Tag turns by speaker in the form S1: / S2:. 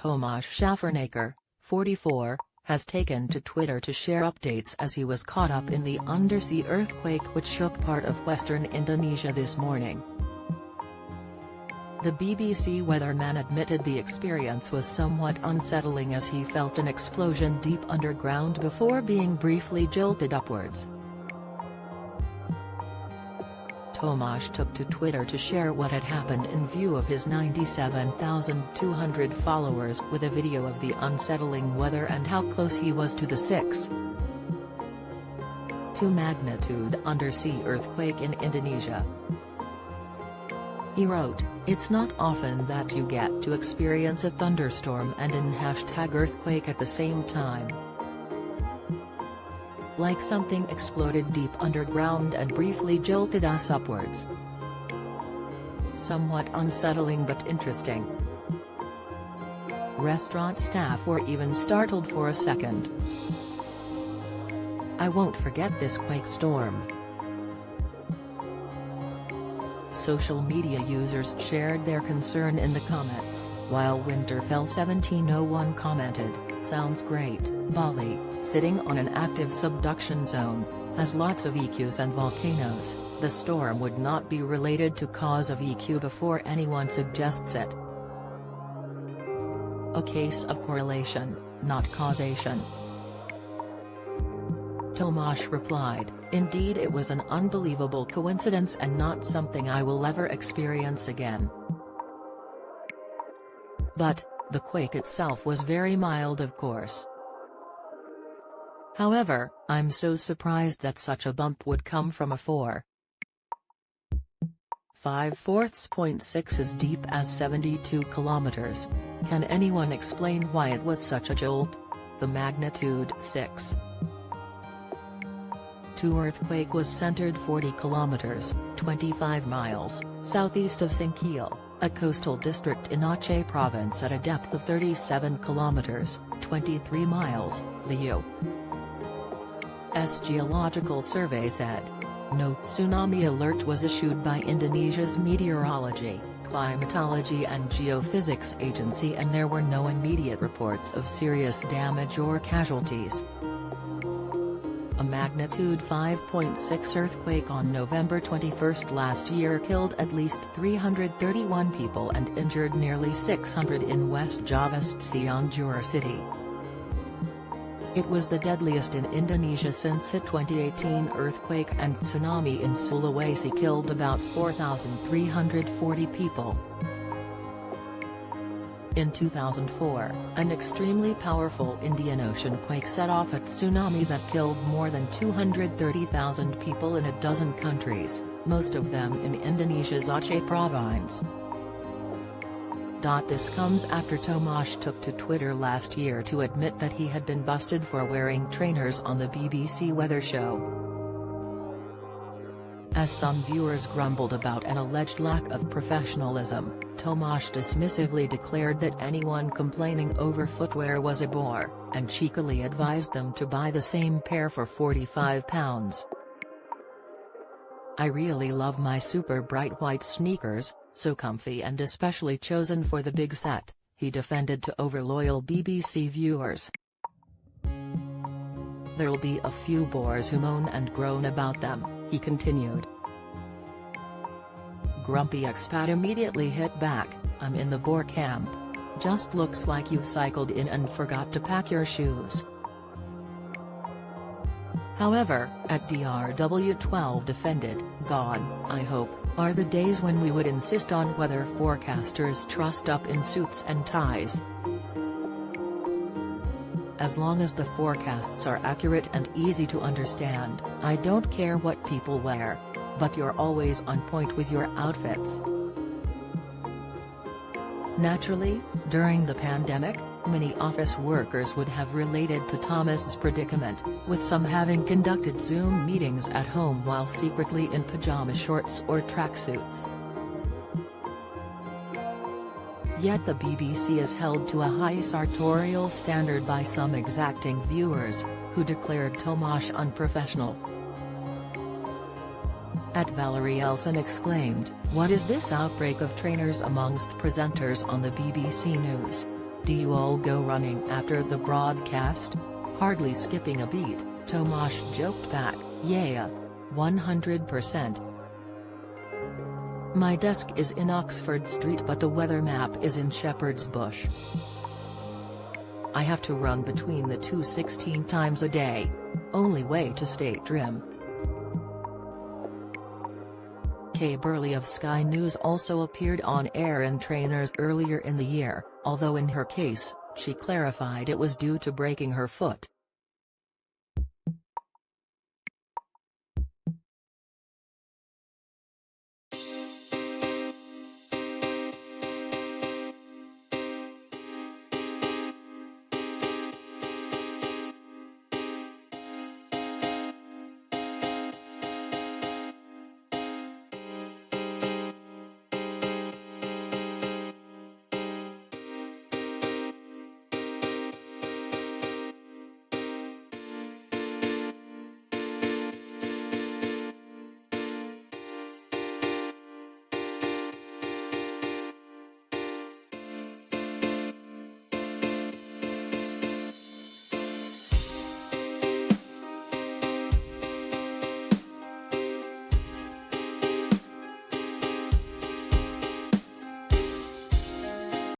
S1: Tomasz Schafernaker, 44, has taken to Twitter to share updates as he was caught up in the undersea earthquake which shook part of western Indonesia this morning. The BBC weatherman admitted the experience was somewhat unsettling as he felt an explosion deep underground before being briefly jolted upwards. Tomasz took to Twitter to share what had happened in view of his 97,200 followers with a video of the unsettling weather and how close he was to the 6.2 magnitude undersea earthquake in Indonesia. He wrote, "It's not often that you get to experience a thunderstorm and an #earthquake at the same time. Like something exploded deep underground and briefly jolted us upwards. Somewhat unsettling but interesting. Restaurant staff were even startled for a second. I won't forget this quake storm." Social media users shared their concern in the comments, while Winterfell1701 commented, "Sounds great, Bali, sitting on an active subduction zone, has lots of EQs and volcanoes, the storm would not be related to cause of EQ before anyone suggests it. A case of correlation, not causation." Tomasz replied, "Indeed it was an unbelievable coincidence and not something I will ever experience again. But, the quake itself was very mild of course. However, I'm so surprised that such a bump would come from a 4.5 as deep as 72 kilometers. Can anyone explain why it was such a jolt? The magnitude 6.2 earthquake was centered 40 kilometers, 25 miles, southeast of Singkil, a coastal district in Aceh province at a depth of 37 kilometers, 23 miles, the U.S. Geological Survey said. No tsunami alert was issued by Indonesia's Meteorology, Climatology and Geophysics Agency and there were no immediate reports of serious damage or casualties. A magnitude 5.6 earthquake on November 21 last year killed at least 331 people and injured nearly 600 in West Java's Cianjur city. It was the deadliest in Indonesia since a 2018 earthquake and tsunami in Sulawesi killed about 4,340 people. In 2004, an extremely powerful Indian Ocean quake set off a tsunami that killed more than 230,000 people in a dozen countries, most of them in Indonesia's Aceh province. This comes after Tomasz took to Twitter last year to admit that he had been busted for wearing trainers on the BBC weather show. As some viewers grumbled about an alleged lack of professionalism, Tomasz dismissively declared that anyone complaining over footwear was a bore, and cheekily advised them to buy the same pair for £45. "I really love my super bright white sneakers, so comfy and especially chosen for the big set," he defended to over-loyal BBC viewers. "There'll be a few bores who moan and groan about them," he continued. Grumpy expat immediately hit back, "I'm in the bore camp. Just looks like you've cycled in and forgot to pack your shoes." However, at DRW12 defended, "Gone, I hope, are the days when we would insist on weather forecasters trussed up in suits and ties. As long as the forecasts are accurate and easy to understand, I don't care what people wear. But you're always on point with your outfits." Naturally, during the pandemic, many office workers would have related to Tomasz's predicament, with some having conducted Zoom meetings at home while secretly in pajama shorts or tracksuits. Yet the BBC is held to a high sartorial standard by some exacting viewers, who declared Tomasz unprofessional. At Valerie Elson exclaimed, "What is this outbreak of trainers amongst presenters on the BBC News? Do you all go running after the broadcast? Hardly skipping a beat, Tomasz joked back, yeah. 100%. My desk is in Oxford Street but the weather map is in Shepherd's Bush. I have to run between the two 16 times a day. Only way to stay trim. Kay Burley of Sky News also appeared on air in Trainers earlier in the year, although in her case, she clarified it was due to breaking her foot.